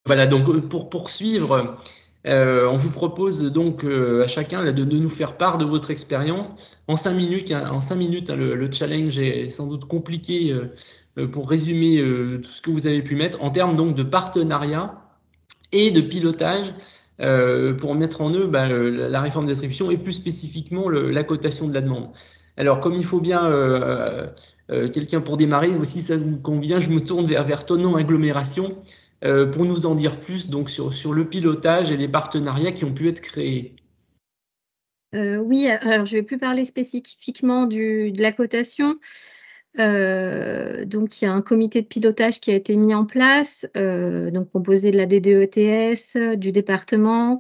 Voilà, donc pour poursuivre, on vous propose donc à chacun là, de nous faire part de votre expérience en 5 minutes. En 5 minutes, hein, le challenge est sans doute compliqué pour résumer tout ce que vous avez pu mettre en termes donc de partenariat et de pilotage pour mettre en œuvre la réforme des attributions et plus spécifiquement la cotation de la demande. Alors, comme il faut bien quelqu'un pour démarrer, si ça vous convient, je me tourne vers Tonon Agglomération pour nous en dire plus donc, sur le pilotage et les partenariats qui ont pu être créés. Oui, alors je ne vais plus parler spécifiquement de la cotation. Donc, il y a un comité de pilotage qui a été mis en place, donc composé de la DDETS, du département,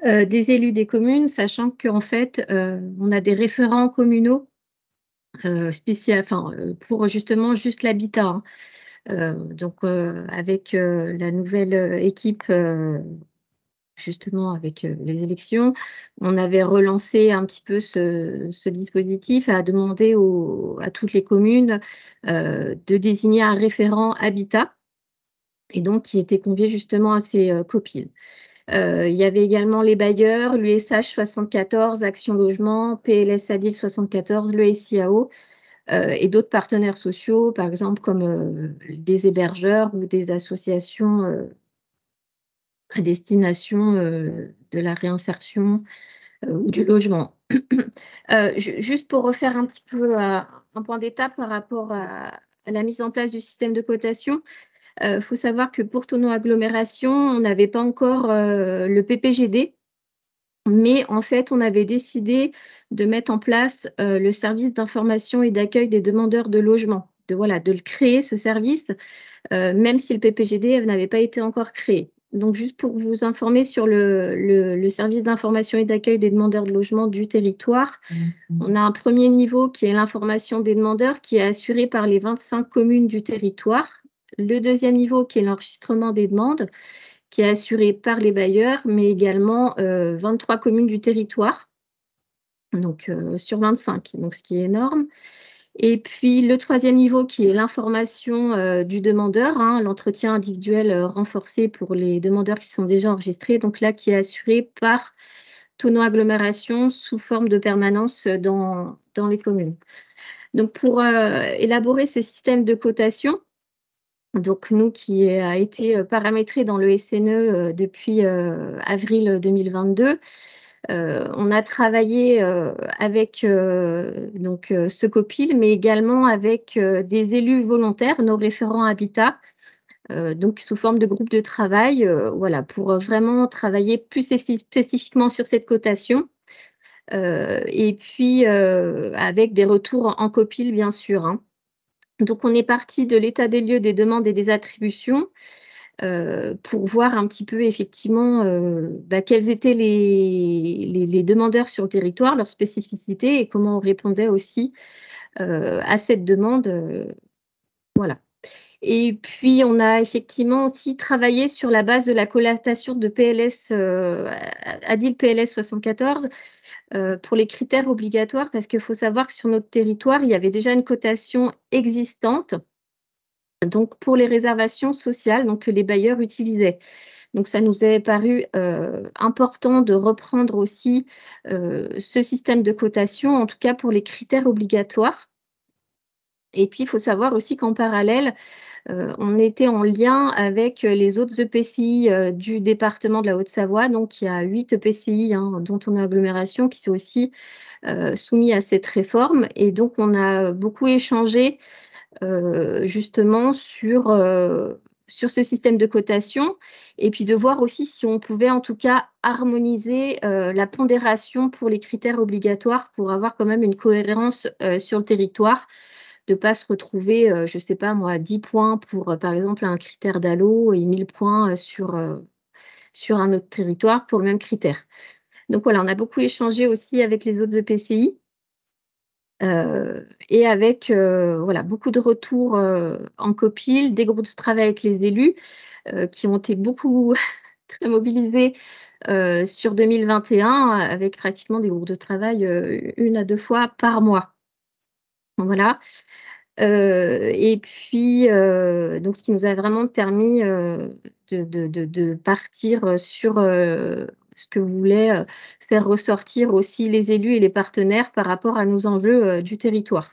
des élus des communes, sachant qu'en fait, on a des référents communaux pour justement juste l'habitat, hein. Donc, avec la nouvelle équipe, justement avec les élections, on avait relancé un petit peu ce dispositif à demander à toutes les communes de désigner un référent habitat et donc qui était convié justement à ces COPIL. Il y avait également les bailleurs, l'USH 74, Action Logement, PLS Adil 74, le SIAO et d'autres partenaires sociaux, par exemple comme des hébergeurs ou des associations à destination de la réinsertion ou du logement. Juste pour refaire un petit peu un point d'étape par rapport à la mise en place du système de cotation, il faut savoir que pour Tonon Agglomération, on n'avait pas encore le PPGD, mais en fait, on avait décidé de mettre en place le service d'information et d'accueil des demandeurs de logement, de le créer, ce service, même si le PPGD n'avait pas été encore créé. Donc, juste pour vous informer sur le service d'information et d'accueil des demandeurs de logement du territoire, on a un premier niveau qui est l'information des demandeurs qui est assuré par les 25 communes du territoire. Le deuxième niveau qui est l'enregistrement des demandes qui est assuré par les bailleurs, mais également 23 communes du territoire, donc sur 25, donc ce qui est énorme. Et puis le troisième niveau qui est l'information du demandeur, hein, l'entretien individuel renforcé pour les demandeurs qui sont déjà enregistrés, donc là qui est assuré par Tonon Agglomération sous forme de permanence dans les communes. Donc pour élaborer ce système de cotation, donc nous qui a été paramétré dans le SNE depuis avril 2022, on a travaillé avec ce COPIL, mais également avec des élus volontaires, nos référents habitat, donc sous forme de groupe de travail, voilà, pour vraiment travailler plus spécifiquement sur cette cotation. Et puis avec des retours en COPIL, bien sûr, hein. Donc, on est parti de l'état des lieux des demandes et des attributions pour voir un petit peu effectivement quels étaient les demandeurs sur le territoire, leurs spécificités et comment on répondait aussi à cette demande. Voilà. Et puis, on a effectivement aussi travaillé sur la base de la collatation de PLS, ADIL PLS 74, pour les critères obligatoires, parce qu'il faut savoir que sur notre territoire, il y avait déjà une cotation existante, donc pour les réservations sociales, donc que les bailleurs utilisaient. Donc, ça nous est paru important de reprendre aussi ce système de cotation, en tout cas pour les critères obligatoires. Et puis, il faut savoir aussi qu'en parallèle, on était en lien avec les autres EPCI du département de la Haute-Savoie. Donc, il y a 8 EPCI, hein, dont on a agglomération, qui sont aussi soumis à cette réforme. Et donc, on a beaucoup échangé justement sur ce système de cotation et puis de voir aussi si on pouvait en tout cas harmoniser la pondération pour les critères obligatoires pour avoir quand même une cohérence sur le territoire, de ne pas se retrouver, je ne sais pas moi, à 10 points pour par exemple un critère d'allo et 1000 points sur un autre territoire pour le même critère. Donc voilà, on a beaucoup échangé aussi avec les autres EPCI. Et avec voilà, beaucoup de retours en copil, des groupes de travail avec les élus qui ont été beaucoup très mobilisés sur 2021 avec pratiquement des groupes de travail 1 à 2 fois par mois. Voilà. Et puis, donc, ce qui nous a vraiment permis de partir sur ce que voulaient faire ressortir aussi les élus et les partenaires par rapport à nos enjeux du territoire.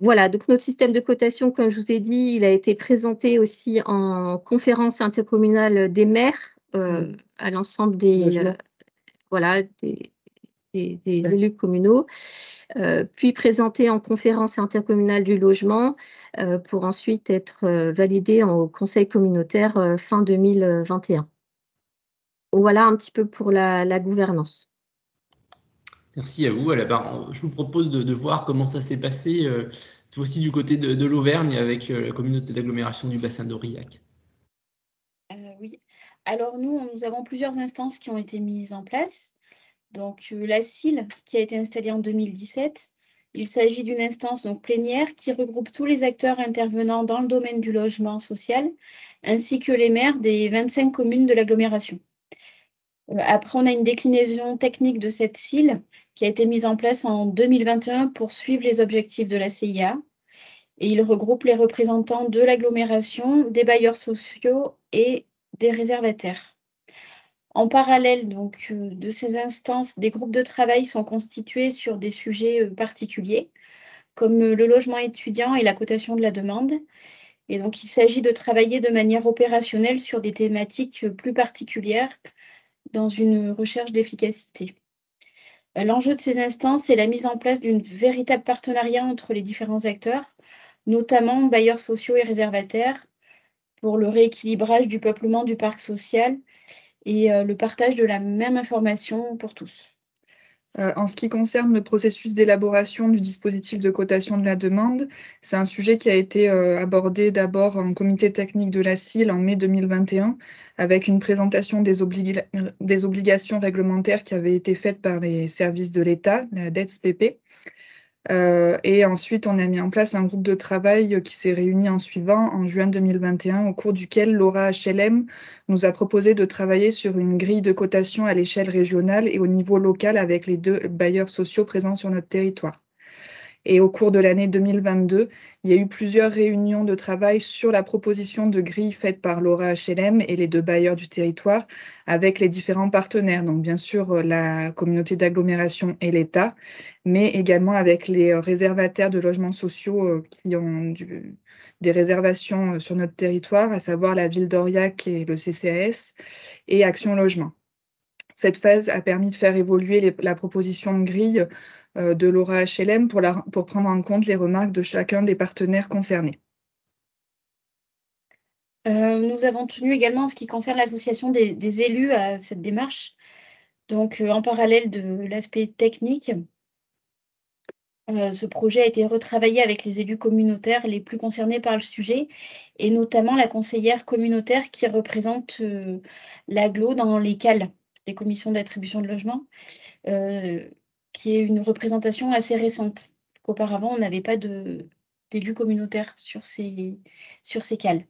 Voilà, donc notre système de cotation, comme je vous ai dit, il a été présenté aussi en conférence intercommunale des maires à l'ensemble des, voilà, des élus communaux, puis présenté en conférence intercommunale du logement pour ensuite être validé au conseil communautaire fin 2021. Voilà un petit peu pour la gouvernance. Merci à vous. Je vous propose de voir comment ça s'est passé, aussi du côté de l'Auvergne avec la communauté d'agglomération du bassin d'Aurillac. Oui, alors nous avons plusieurs instances qui ont été mises en place. Donc la CIL qui a été installée en 2017, il s'agit d'une instance donc plénière qui regroupe tous les acteurs intervenant dans le domaine du logement social, ainsi que les maires des 25 communes de l'agglomération. Après, on a une déclinaison technique de cette CIL qui a été mise en place en 2021 pour suivre les objectifs de la CIA. Et il regroupe les représentants de l'agglomération, des bailleurs sociaux et des réservataires. En parallèle donc, de ces instances, des groupes de travail sont constitués sur des sujets particuliers, comme le logement étudiant et la cotation de la demande. Et donc, il s'agit de travailler de manière opérationnelle sur des thématiques plus particulières dans une recherche d'efficacité. L'enjeu de ces instances est la mise en place d'un véritable partenariat entre les différents acteurs, notamment bailleurs sociaux et réservataires, pour le rééquilibrage du peuplement du parc social et le partage de la même information pour tous. En ce qui concerne le processus d'élaboration du dispositif de cotation de la demande, c'est un sujet qui a été abordé d'abord en comité technique de la CIL en mai 2021, avec une présentation des obligations réglementaires qui avaient été faites par les services de l'État, la DETS-PP. Et ensuite, on a mis en place un groupe de travail qui s'est réuni en suivant, en juin 2021, au cours duquel Laura HLM nous a proposé de travailler sur une grille de cotation à l'échelle régionale et au niveau local avec les 2 bailleurs sociaux présents sur notre territoire. Et au cours de l'année 2022, il y a eu plusieurs réunions de travail sur la proposition de grille faite par Laura HLM et les 2 bailleurs du territoire avec les différents partenaires. Donc, bien sûr, la communauté d'agglomération et l'État, mais également avec les réservataires de logements sociaux qui ont des réservations sur notre territoire, à savoir la ville d'Aurillac et le CCAS et Action Logement. Cette phase a permis de faire évoluer la proposition de grille de Laura HLM pour prendre en compte les remarques de chacun des partenaires concernés. Nous avons tenu également en ce qui concerne l'association des élus à cette démarche. Donc, en parallèle de l'aspect technique, ce projet a été retravaillé avec les élus communautaires les plus concernés par le sujet, et notamment la conseillère communautaire qui représente l'agglo dans les CAL, les commissions d'attribution de logement, qui est une représentation assez récente. Qu'auparavant, on n'avait pas d'élus communautaires sur ces CAL.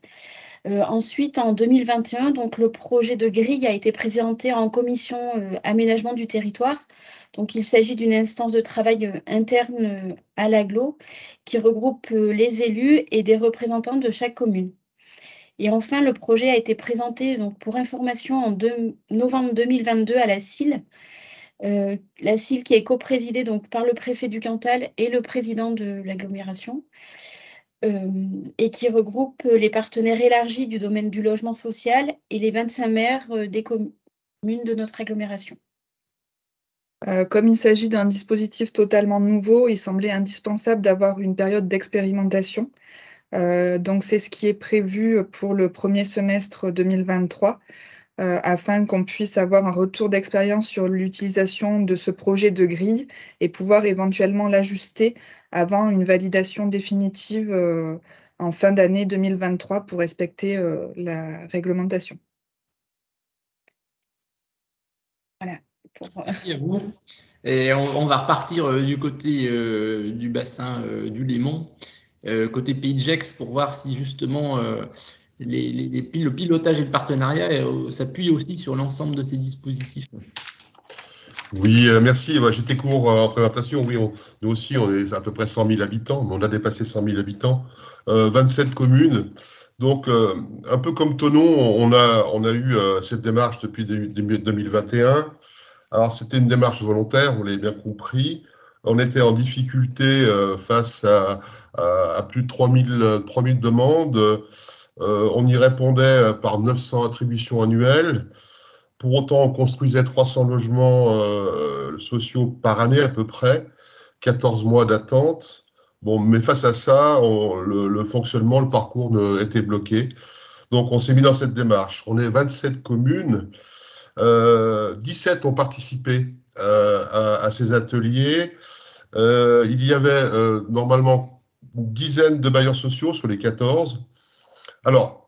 Ensuite, en 2021, donc, le projet de grille a été présenté en commission aménagement du territoire. Donc, il s'agit d'une instance de travail interne à l'agglo qui regroupe les élus et des représentants de chaque commune. Et enfin, le projet a été présenté donc, pour information en novembre 2022 à la CIL. La CIL qui est coprésidée donc, par le préfet du Cantal et le président de l'agglomération. Et qui regroupe les partenaires élargis du domaine du logement social et les 25 maires des communes de notre agglomération. Comme il s'agit d'un dispositif totalement nouveau, il semblait indispensable d'avoir une période d'expérimentation. Donc, c'est ce qui est prévu pour le premier semestre 2023, afin qu'on puisse avoir un retour d'expérience sur l'utilisation de ce projet de grille et pouvoir éventuellement l'ajuster avant une validation définitive en fin d'année 2023 pour respecter la réglementation. Voilà. Merci à vous. Et on va repartir du côté du bassin du Léman, côté Pays de Gex, pour voir si justement le pilotage et le partenariat s'appuient aussi sur l'ensemble de ces dispositifs. Oui, merci. J'étais court en présentation. Oui, nous aussi, on est à peu près 100 000 habitants, mais on a dépassé 100 000 habitants, 27 communes. Donc, un peu comme Thonon, on a eu cette démarche depuis 2021. Alors, c'était une démarche volontaire, vous l'avez bien compris. On était en difficulté face à plus de 3000 demandes. On y répondait par 900 attributions annuelles. Pour autant, on construisait 300 logements sociaux par année à peu près, 14 mois d'attente. Bon, mais face à ça, le fonctionnement, le parcours était bloqué. Donc, on s'est mis dans cette démarche. On est 27 communes. 17 ont participé à ces ateliers. Il y avait normalement une dizaine de bailleurs sociaux sur les 14. Alors,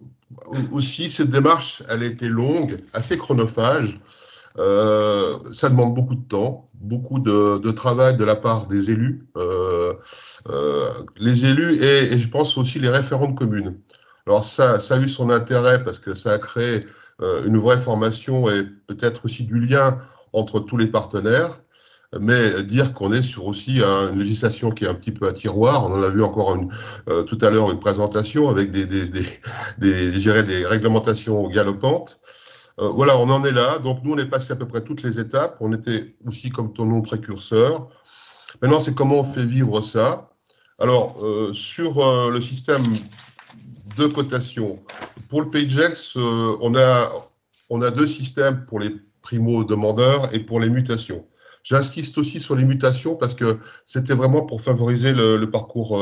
aussi, cette démarche, elle a été longue, assez chronophage. Ça demande beaucoup de temps, beaucoup de travail de la part des élus. Les élus et je pense aussi les référents de communes. Alors ça a eu son intérêt parce que ça a créé une vraie formation et peut-être aussi du lien entre tous les partenaires. Mais dire qu'on est sur aussi une législation qui est un petit peu à tiroir. On en a vu encore tout à l'heure une présentation avec des réglementations galopantes. Voilà, on en est là. Donc, nous, on est passé à peu près toutes les étapes. On était aussi, comme ton nom, précurseur. Maintenant, c'est comment on fait vivre ça. Alors, sur le système de cotation, pour le PageX, on a deux systèmes pour les primo-demandeurs et pour les mutations. J'insiste aussi sur les mutations parce que c'était vraiment pour favoriser le parcours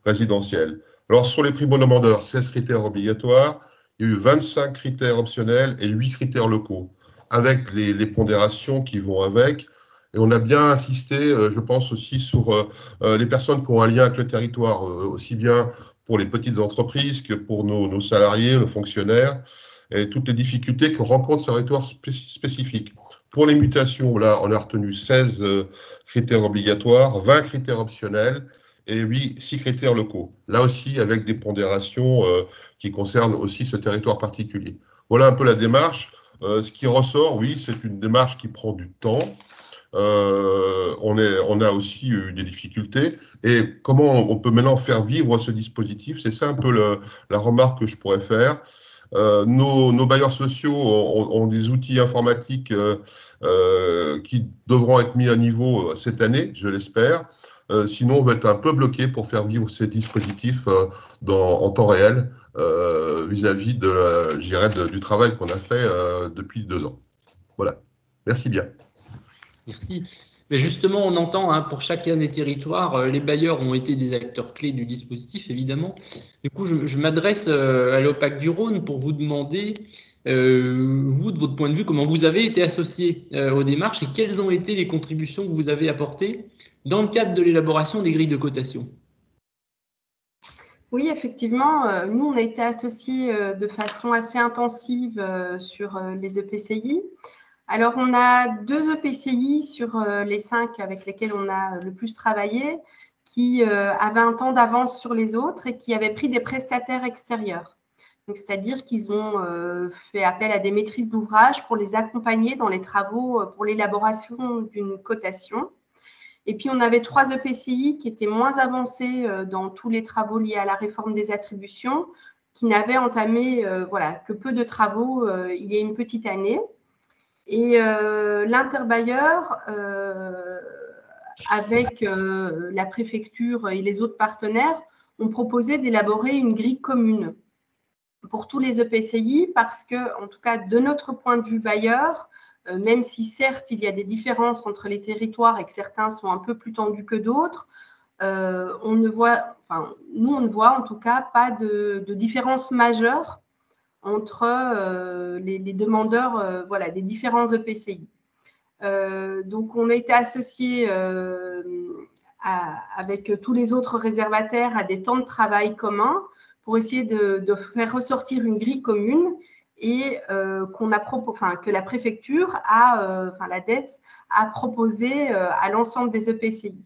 résidentiel. Alors, sur les primo-demandeurs, 16 critères obligatoires. Il y a eu 25 critères optionnels et 8 critères locaux, avec les pondérations qui vont avec. Et on a bien insisté, je pense aussi, sur les personnes qui ont un lien avec le territoire, aussi bien pour les petites entreprises que pour nos salariés, nos fonctionnaires, et toutes les difficultés que rencontre ce territoire spécifique. Pour les mutations, là, on a retenu 16 critères obligatoires, 20 critères optionnels, et 6 critères locaux. Là aussi, avec des pondérations qui concernent aussi ce territoire particulier. Voilà un peu la démarche. Ce qui ressort, oui, c'est une démarche qui prend du temps. On a aussi eu des difficultés. Et comment on peut maintenant faire vivre ce dispositif? C'est ça un peu la remarque que je pourrais faire. Nos bailleurs sociaux ont des outils informatiques qui devront être mis à niveau cette année, je l'espère. Sinon, on va être un peu bloqué pour faire vivre ces dispositifs en temps réel vis-à-vis du travail qu'on a fait depuis 2 ans. Voilà. Merci bien. Merci. Mais justement, on entend pour chacun des territoires, les bailleurs ont été des acteurs clés du dispositif, évidemment. Du coup, je m'adresse à l'OPAC du Rhône pour vous demander, vous, de votre point de vue, comment vous avez été associé aux démarches et quelles ont été les contributions que vous avez apportées dans le cadre de l'élaboration des grilles de cotation. Oui, effectivement, nous, on a été associés de façon assez intensive sur les EPCI. Alors, on a 2 EPCI sur les 5 avec lesquels on a le plus travaillé qui avaient un temps d'avance sur les autres et qui avaient pris des prestataires extérieurs. C'est-à-dire qu'ils ont fait appel à des maîtrises d'ouvrage pour les accompagner dans les travaux pour l'élaboration d'une cotation. Et puis, on avait 3 EPCI qui étaient moins avancés dans tous les travaux liés à la réforme des attributions, qui n'avaient entamé que peu de travaux il y a une petite année. Et l'interbailleur, avec la préfecture et les autres partenaires, ont proposé d'élaborer une grille commune pour tous les EPCI parce que, en tout cas, de notre point de vue bailleur, même si certes il y a des différences entre les territoires et que certains sont un peu plus tendus que d'autres, on ne voit en tout cas pas de différence majeure entre les demandeurs des différents EPCI. Donc, on a été associés avec tous les autres réservataires à des temps de travail communs pour essayer de faire ressortir une grille commune et que la préfecture la DETS a proposé à l'ensemble des EPCI.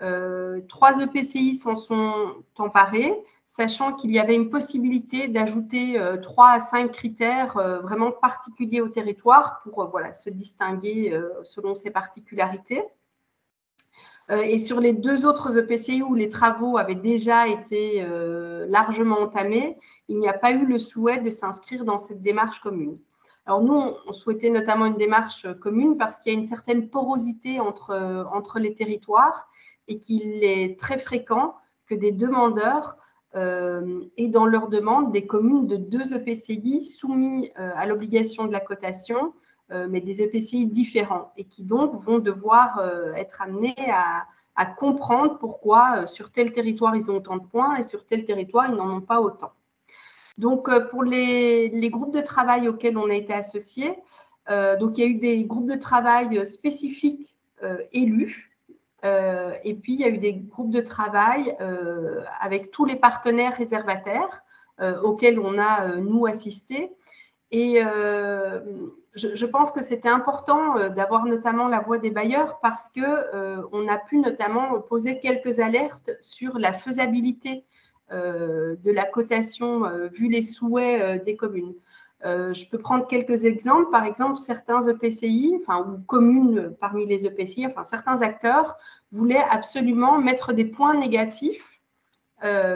3 EPCI s'en sont emparés, sachant qu'il y avait une possibilité d'ajouter 3 à 5 critères vraiment particuliers au territoire pour voilà, se distinguer selon ses particularités. Et sur les 2 autres EPCI où les travaux avaient déjà été largement entamés, il n'y a pas eu le souhait de s'inscrire dans cette démarche commune. Alors nous, on souhaitait notamment une démarche commune parce qu'il y a une certaine porosité entre les territoires et qu'il est très fréquent que des demandeurs aient dans leur demande des communes de 2 EPCI soumis à l'obligation de la cotation, mais des EPCI différents et qui donc vont devoir être amenés à comprendre pourquoi sur tel territoire ils ont autant de points et sur tel territoire ils n'en ont pas autant. Donc pour les groupes de travail auxquels on a été associés, donc il y a eu des groupes de travail spécifiques élus et puis il y a eu des groupes de travail avec tous les partenaires réservataires auxquels on a nous assisté. Et je pense que c'était important d'avoir notamment la voix des bailleurs parce qu'on a pu notamment poser quelques alertes sur la faisabilité de la cotation vu les souhaits des communes. Je peux prendre quelques exemples. Par exemple, certains EPCI, ou communes parmi les EPCI, certains acteurs voulaient absolument mettre des points négatifs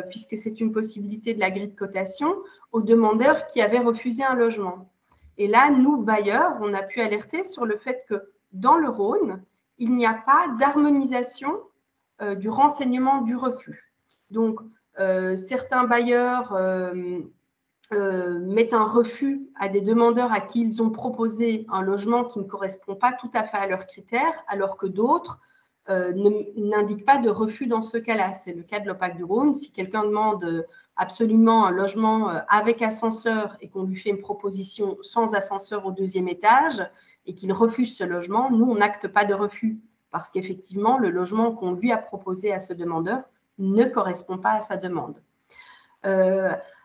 puisque c'est une possibilité de la grille de cotation, aux demandeurs qui avaient refusé un logement. Et là, nous, bailleurs, on a pu alerter sur le fait que dans le Rhône, il n'y a pas d'harmonisation du renseignement du refus. Donc, certains bailleurs mettent un refus à des demandeurs à qui ils ont proposé un logement qui ne correspond pas tout à fait à leurs critères, alors que d'autres n'indique pas de refus dans ce cas-là. C'est le cas de l'OPAC du Rhône. Si quelqu'un demande absolument un logement avec ascenseur et qu'on lui fait une proposition sans ascenseur au 2e étage et qu'il refuse ce logement, nous, on n'acte pas de refus parce qu'effectivement, le logement qu'on lui a proposé à ce demandeur ne correspond pas à sa demande.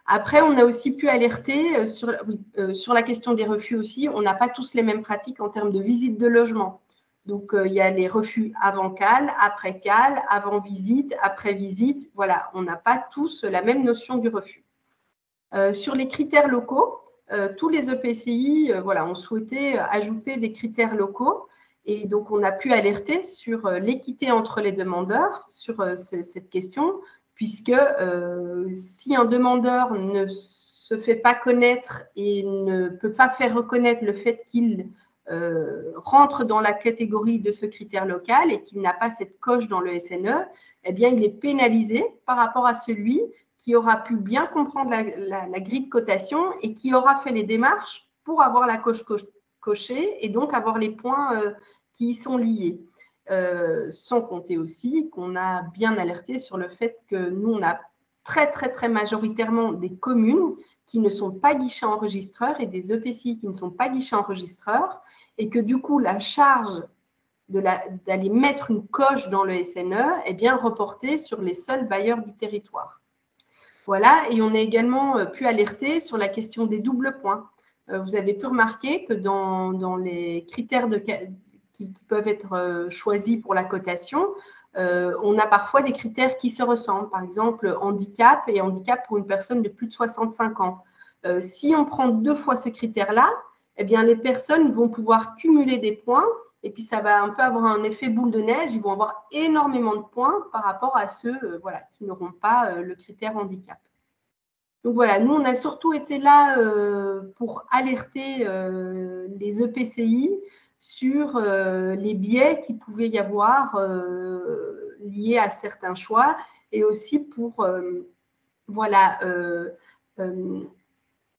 Après, on a aussi pu alerter sur la question des refus aussi. On n'a pas tous les mêmes pratiques en termes de visite de logement. Donc, il y a les refus avant cale, après cale, avant visite, après visite. Voilà, on n'a pas tous la même notion du refus. Sur les critères locaux, tous les EPCI ont souhaité ajouter des critères locaux. Et donc, on a pu alerter sur l'équité entre les demandeurs sur cette question, puisque si un demandeur ne se fait pas connaître et ne peut pas faire reconnaître le fait qu'il rentre dans la catégorie de ce critère local et qu'il n'a pas cette coche dans le SNE, eh bien, il est pénalisé par rapport à celui qui aura pu bien comprendre la grille de cotation et qui aura fait les démarches pour avoir la coche cochée et donc avoir les points qui y sont liés. Sans compter aussi qu'on a bien alerté sur le fait que nous, on a très, très, très majoritairement des communes qui ne sont pas guichets enregistreurs et des EPCI qui ne sont pas guichets enregistreurs et que du coup, la charge d'aller mettre une coche dans le SNE est bien reportée sur les seuls bailleurs du territoire. Voilà, et on a également pu alerter sur la question des doubles points. Vous avez pu remarquer que dans les critères qui peuvent être choisis pour la cotation, on a parfois des critères qui se ressemblent. Par exemple, handicap et handicap pour une personne de plus de 65 ans. Si on prend 2 fois ces critères-là, eh bien, les personnes vont pouvoir cumuler des points et puis ça va un peu avoir un effet boule de neige. Ils vont avoir énormément de points par rapport à ceux qui n'auront pas le critère handicap. Donc voilà, nous, on a surtout été là pour alerter les EPCI sur les biais qu'il pouvait y avoir liés à certains choix et aussi pour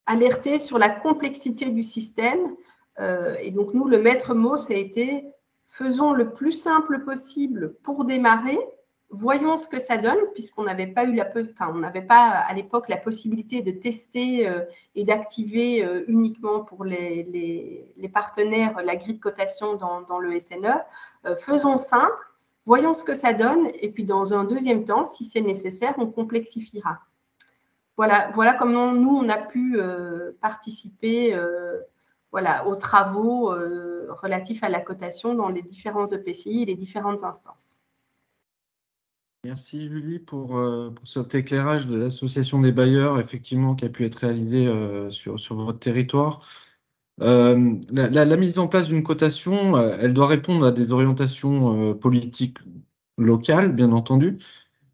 alerter sur la complexité du système. Et donc, nous, le maître mot, ça a été faisons le plus simple possible pour démarrer. Voyons ce que ça donne, puisqu'on n'avait pas on n'avait pas à l'époque la possibilité de tester et d'activer uniquement pour les partenaires la grille de cotation dans le SNE. Faisons simple, voyons ce que ça donne, et puis dans un deuxième temps, si c'est nécessaire, on complexifiera. Voilà comment nous, on a pu participer aux travaux relatifs à la cotation dans les différents EPCI et les différentes instances. Merci Julie pour cet éclairage de l'association des bailleurs, effectivement, qui a pu être réalisé sur votre territoire. La mise en place d'une cotation, elle doit répondre à des orientations politiques locales, bien entendu,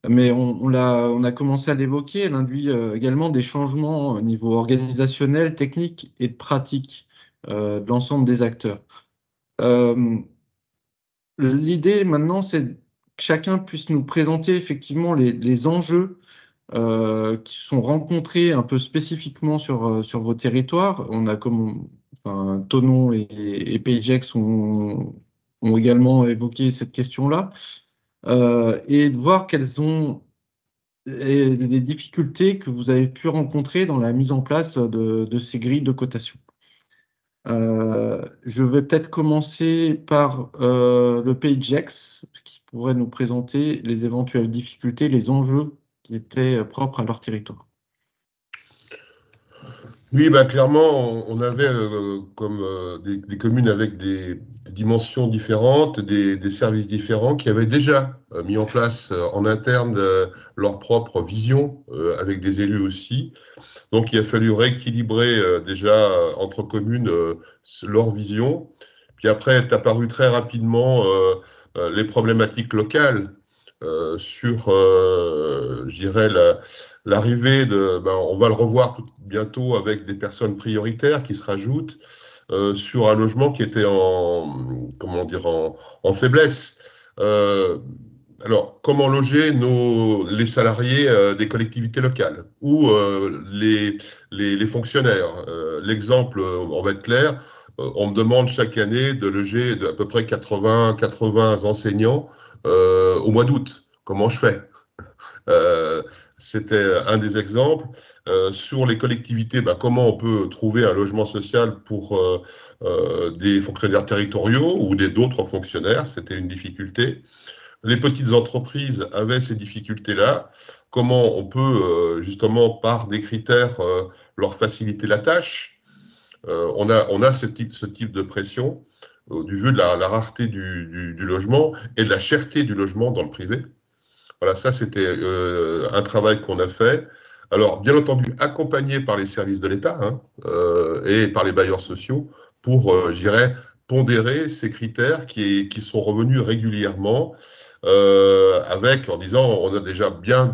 mais on a commencé à l'évoquer, elle induit également des changements au niveau organisationnel, technique et de pratique de l'ensemble des acteurs. L'idée maintenant, c'est que chacun puisse nous présenter effectivement les enjeux qui sont rencontrés un peu spécifiquement sur vos territoires. On a enfin, Thonon et PageX ont également évoqué cette question-là, et de voir quelles sont les difficultés que vous avez pu rencontrer dans la mise en place de ces grilles de cotation. Je vais peut-être commencer par le PageX, qui pourrait nous présenter les éventuelles difficultés, les enjeux qui étaient propres à leur territoire. Oui, bah, clairement, on avait comme des communes avec des dimensions différentes, des services différents qui avaient déjà mis en place en interne leur propre vision, avec des élus aussi. Donc, il a fallu rééquilibrer déjà entre communes leur vision. Puis après, est apparu très rapidement les problématiques locales sur, je dirais, l'arrivée de, on va le revoir bientôt avec des personnes prioritaires qui se rajoutent sur un logement qui était comment dire, en faiblesse. Alors, comment loger les salariés des collectivités locales ou les fonctionnaires? L'exemple, on va être clair, on me demande chaque année de loger à peu près 80 enseignants au mois d'août. Comment je fais? C'était un des exemples. Sur les collectivités, comment on peut trouver un logement social pour des fonctionnaires territoriaux ou d'autres fonctionnaires? C'était une difficulté. Les petites entreprises avaient ces difficultés-là. Comment on peut, justement, par des critères, leur faciliter la tâche? On a ce type de pression du vu de la rareté du logement et de la cherté du logement dans le privé. Voilà, ça, c'était un travail qu'on a fait. Alors, bien entendu, accompagné par les services de l'État et par les bailleurs sociaux pour, je dirais, pondérer ces critères qui sont revenus régulièrement en disant on a déjà bien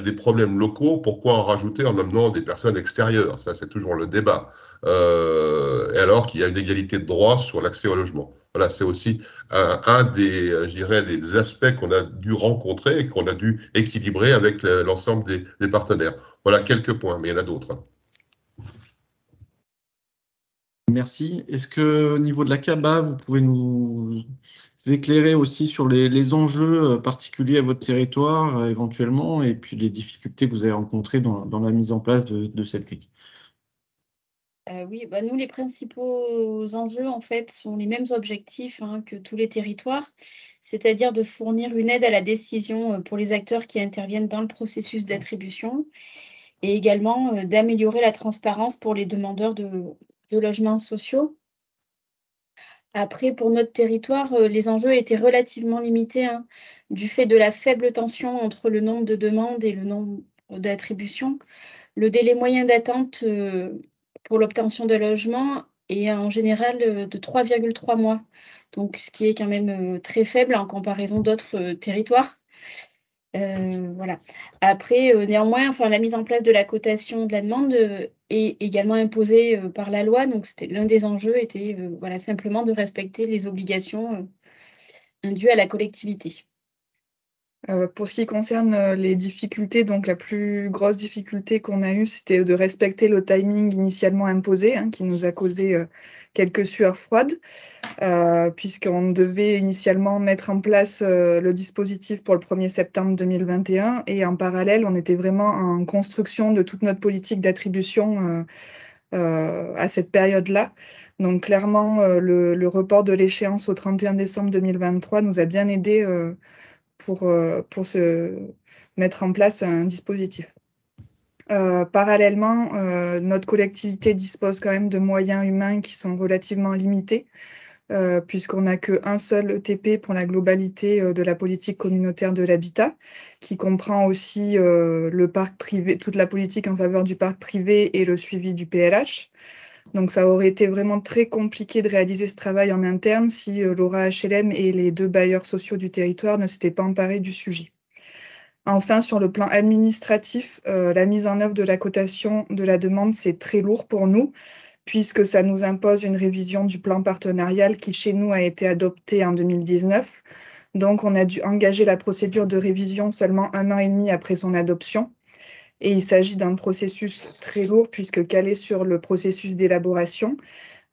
des problèmes locaux, pourquoi en rajouter en amenant des personnes extérieures? Ça, c'est toujours le débat. Et alors qu'il y a une égalité de droit sur l'accès au logement. Voilà, c'est aussi un des aspects qu'on a dû rencontrer et qu'on a dû équilibrer avec l'ensemble des partenaires. Voilà quelques points, mais il y en a d'autres. Merci. Est-ce qu'au niveau de la CABA, vous pouvez nous éclairer aussi sur les enjeux particuliers à votre territoire éventuellement, et puis les difficultés que vous avez rencontrées dans la mise en place de cette grille? Oui, nous, les principaux enjeux, en fait, sont les mêmes objectifs que tous les territoires, c'est-à-dire de fournir une aide à la décision pour les acteurs qui interviennent dans le processus d'attribution et également d'améliorer la transparence pour les demandeurs de logements sociaux. Après, pour notre territoire, les enjeux étaient relativement limités du fait de la faible tension entre le nombre de demandes et le nombre d'attributions. Le délai moyen d'attente pour l'obtention de logement est en général de 3,3 mois, donc ce qui est quand même très faible en comparaison d'autres territoires. Voilà. Après, néanmoins, la mise en place de la cotation de la demande est également imposée par la loi. Donc, l'un des enjeux était simplement de respecter les obligations indues à la collectivité. Pour ce qui concerne les difficultés, donc la plus grosse difficulté qu'on a eue, c'était de respecter le timing initialement imposé, qui nous a causé quelques sueurs froides, puisqu'on devait initialement mettre en place le dispositif pour le 1er septembre 2021, et en parallèle, on était vraiment en construction de toute notre politique d'attribution à cette période-là. Donc clairement, le report de l'échéance au 31 décembre 2023 nous a bien aidé pour se mettre en place un dispositif. Parallèlement, notre collectivité dispose quand même de moyens humains qui sont relativement limités. puisqu'on n'a qu'un seul ETP pour la globalité de la politique communautaire de l'habitat, qui comprend aussi le parc privé, toute la politique en faveur du parc privé et le suivi du PLH. Donc ça aurait été vraiment très compliqué de réaliser ce travail en interne si l'Aura HLM et les 2 bailleurs sociaux du territoire ne s'étaient pas emparés du sujet. Enfin, sur le plan administratif, la mise en œuvre de la cotation de la demande, c'est très lourd pour nous, puisque ça nous impose une révision du plan partenarial qui, chez nous, a été adopté en 2019. Donc, on a dû engager la procédure de révision seulement 1 an et demi après son adoption. Et il s'agit d'un processus très lourd, puisque calé sur le processus d'élaboration.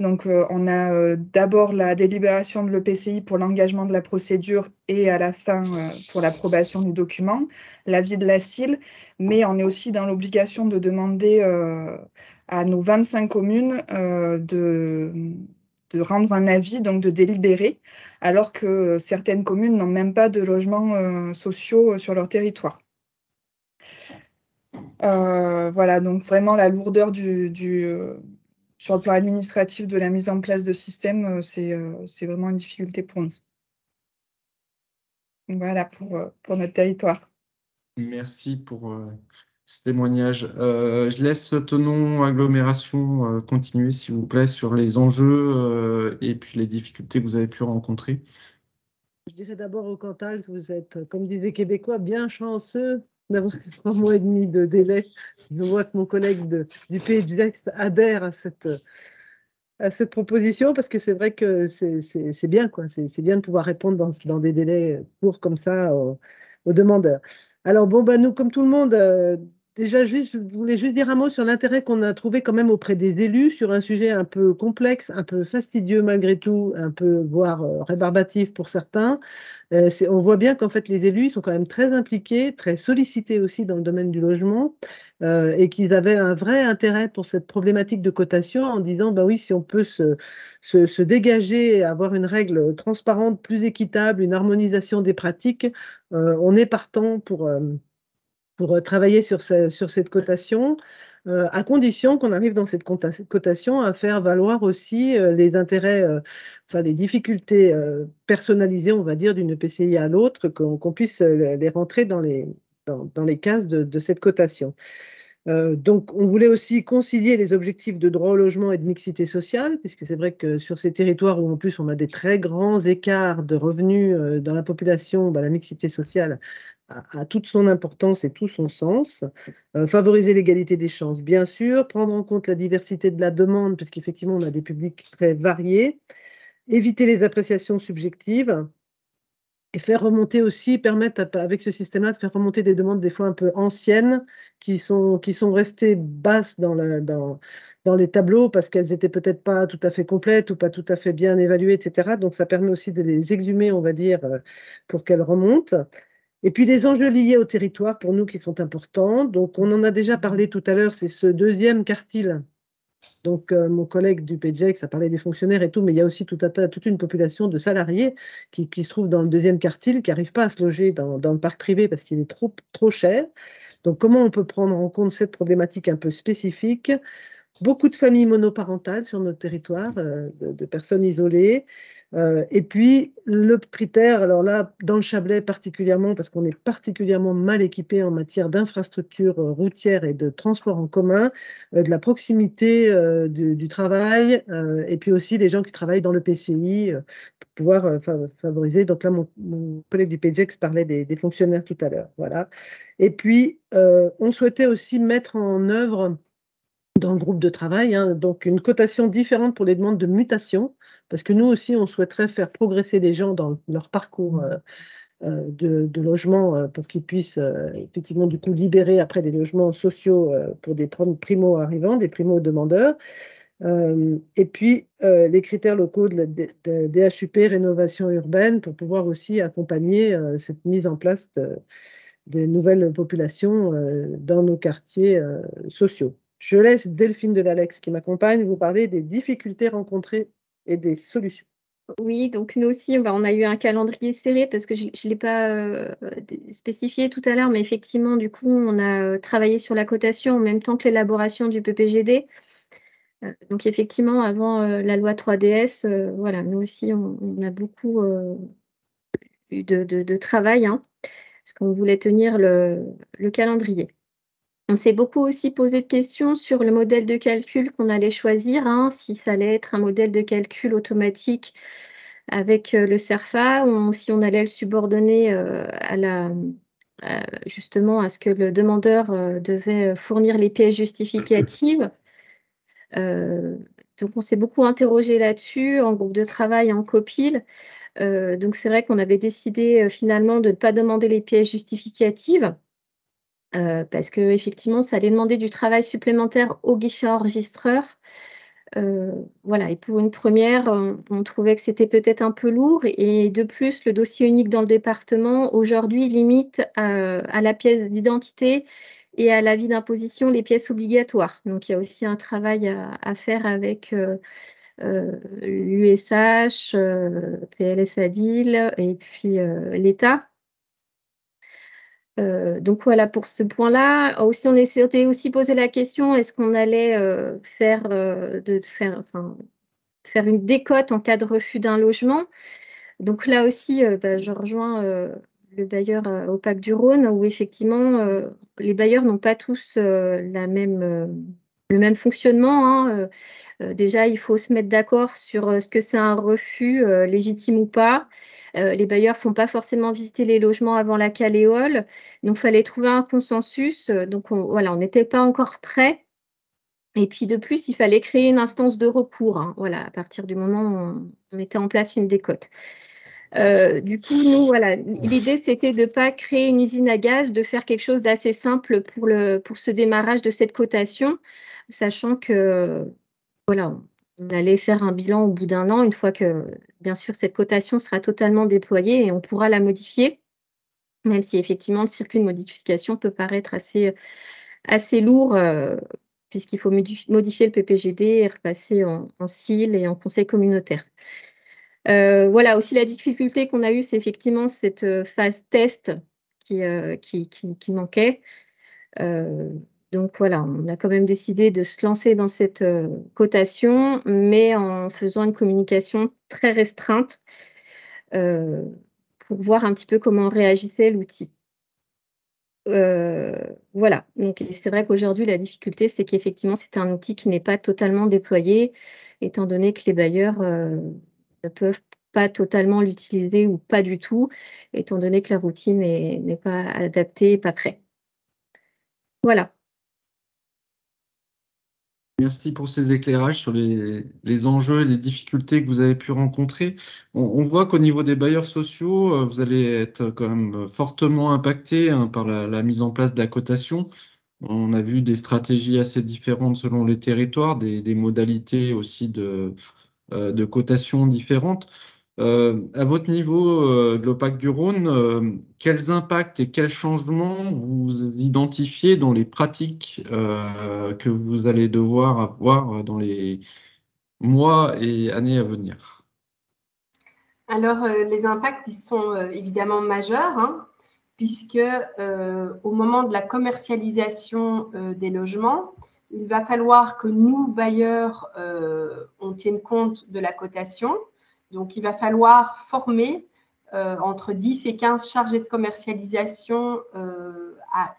Donc, on a d'abord la délibération de l'EPCI pour l'engagement de la procédure et à la fin pour l'approbation du document, l'avis de la CIL, mais on est aussi dans l'obligation de demander à nos 25 communes de rendre un avis, donc de délibérer, alors que certaines communes n'ont même pas de logements sociaux sur leur territoire. Voilà, donc vraiment la lourdeur sur le plan administratif de la mise en place de système, c'est vraiment une difficulté pour nous. Voilà pour notre territoire. Merci pour ce témoignage. Je laisse Thonon Agglomération continuer, s'il vous plaît, sur les enjeux et puis les difficultés que vous avez pu rencontrer. Je dirais d'abord au Cantal que vous êtes, comme disent les Québécois, bien chanceux d'avoir 3 mois et demi de délai. Je vois que mon collègue du Pays de Gex adhère à cette proposition parce que c'est vrai que c'est bien, quoi. C'est bien de pouvoir répondre dans des délais courts comme ça aux demandeurs. Alors, bon, nous, comme tout le monde, déjà, je voulais juste dire un mot sur l'intérêt qu'on a trouvé quand même auprès des élus sur un sujet un peu complexe, un peu fastidieux malgré tout, un peu, voire rébarbatif pour certains. On voit bien qu'en fait, les élus ils sont quand même très impliqués, très sollicités aussi dans le domaine du logement et qu'ils avaient un vrai intérêt pour cette problématique de cotation en disant, bah oui, si on peut se dégager, avoir une règle transparente, plus équitable, une harmonisation des pratiques, on est partant pour travailler sur cette cotation, à condition qu'on arrive dans cette cotation à faire valoir aussi les intérêts, enfin les difficultés personnalisées, on va dire, d'une EPCI à l'autre, qu'on puisse les rentrer dans les cases de cette cotation. Donc, on voulait aussi concilier les objectifs de droit au logement et de mixité sociale, puisque c'est vrai que sur ces territoires où en plus on a des très grands écarts de revenus dans la population, la mixité sociale a toute son importance et tout son sens. Favoriser l'égalité des chances, bien sûr, prendre en compte la diversité de la demande, puisqu'effectivement on a des publics très variés, éviter les appréciations subjectives. Et faire remonter aussi, permettre avec ce système-là de faire remonter des demandes des fois un peu anciennes qui sont restées basses dans les tableaux parce qu'elles n'étaient peut-être pas tout à fait complètes ou pas tout à fait bien évaluées, etc. Donc ça permet aussi de les exhumer, on va dire, pour qu'elles remontent. Et puis les enjeux liés au territoire pour nous qui sont importants. Donc on en a déjà parlé tout à l'heure, c'est ce deuxième quartile. Donc, mon collègue du PGX a parlé des fonctionnaires et tout, mais il y a aussi toute une population de salariés qui se trouvent dans le deuxième quartile, qui n'arrivent pas à se loger dans le parc privé parce qu'il est trop cher. Donc, comment on peut prendre en compte cette problématique un peu spécifique? Beaucoup de familles monoparentales sur notre territoire, de personnes isolées. Et puis, le critère, alors là, dans le Chablais particulièrement, parce qu'on est particulièrement mal équipé en matière d'infrastructures routières et de transport en commun, de la proximité du travail, et puis aussi les gens qui travaillent dans le PCI pour pouvoir favoriser. Donc là, mon collègue du PGX parlait des fonctionnaires tout à l'heure. Voilà. Et puis, on souhaitait aussi mettre en œuvre dans le groupe de travail, donc une cotation différente pour les demandes de mutation, parce que nous aussi, on souhaiterait faire progresser les gens dans leur parcours de logement pour qu'ils puissent effectivement du coup libérer après des logements sociaux pour des primo-arrivants, des primo-demandeurs. Et puis, les critères locaux de DHUP, rénovation urbaine, pour pouvoir aussi accompagner cette mise en place de nouvelles populations dans nos quartiers sociaux. Je laisse Delphine Delalex, qui m'accompagne, vous parler des difficultés rencontrées et des solutions. Oui, donc nous aussi, on a eu un calendrier serré parce que je ne l'ai pas spécifié tout à l'heure, mais effectivement, du coup, on a travaillé sur la cotation en même temps que l'élaboration du PPGD. Donc effectivement, avant la loi 3DS, voilà, nous aussi, on a beaucoup eu de travail, hein, parce qu'on voulait tenir le calendrier. On s'est beaucoup aussi posé de questions sur le modèle de calcul qu'on allait choisir, hein, si ça allait être un modèle de calcul automatique avec le CERFA, ou si on allait le subordonner justement à ce que le demandeur devait fournir les pièces justificatives. Donc on s'est beaucoup interrogé là-dessus en groupe de travail, en copil. Donc c'est vrai qu'on avait décidé finalement de ne pas demander les pièces justificatives. Parce qu'effectivement, ça allait demander du travail supplémentaire au guichet enregistreur. Voilà, et pour une première, on trouvait que c'était peut-être un peu lourd, et de plus, le dossier unique dans le département, aujourd'hui, limite à la pièce d'identité et à l'avis d'imposition les pièces obligatoires. Donc, il y a aussi un travail à faire avec l'USH, PLS-ADIL et puis l'État. Donc voilà, pour ce point-là. Aussi, on s'était aussi posé la question, est-ce qu'on allait faire une décote en cas de refus d'un logement? Donc là aussi, je rejoins le bailleur au Parc du Rhône, où effectivement, les bailleurs n'ont pas tous le même fonctionnement, hein. Déjà, il faut se mettre d'accord sur ce que c'est un refus légitime ou pas. Les bailleurs ne font pas forcément visiter les logements avant la Caléole. Donc, il fallait trouver un consensus. Donc, on n'était pas encore prêt. Et puis, de plus, il fallait créer une instance de recours, hein, voilà, à partir du moment où on mettait en place une décote. Du coup, nous, voilà, l'idée, c'était de ne pas créer une usine à gaz, de faire quelque chose d'assez simple pour ce démarrage de cette cotation, sachant que voilà, on allait faire un bilan au bout d'un an, une fois que, bien sûr, cette cotation sera totalement déployée, et on pourra la modifier, même si effectivement le circuit de modification peut paraître assez lourd, puisqu'il faut modifier le PPGD et repasser en CIL et en conseil communautaire. Voilà, aussi la difficulté qu'on a eue, c'est effectivement cette phase test qui manquait. Donc voilà, on a quand même décidé de se lancer dans cette cotation, mais en faisant une communication très restreinte pour voir un petit peu comment réagissait l'outil. Voilà, donc c'est vrai qu'aujourd'hui, la difficulté, c'est qu'effectivement, c'est un outil qui n'est pas totalement déployé, étant donné que les bailleurs ne peuvent pas totalement l'utiliser, ou pas du tout, étant donné que la routine n'est pas adaptée, pas prête. Voilà. Merci pour ces éclairages sur les enjeux et les difficultés que vous avez pu rencontrer. On voit qu'au niveau des bailleurs sociaux, vous allez être quand même fortement impacté, hein, par la mise en place de la cotation. On a vu des stratégies assez différentes selon les territoires, des modalités aussi de cotation différentes. À votre niveau de l'OPAC du Rhône, quels impacts et quels changements vous identifiez dans les pratiques que vous allez devoir avoir dans les mois et années à venir? Alors, les impacts, ils sont évidemment majeurs, hein, puisque au moment de la commercialisation des logements, il va falloir que nous, bailleurs, on tienne compte de la cotation. Donc, il va falloir former entre 10 et 15 chargés de commercialisation à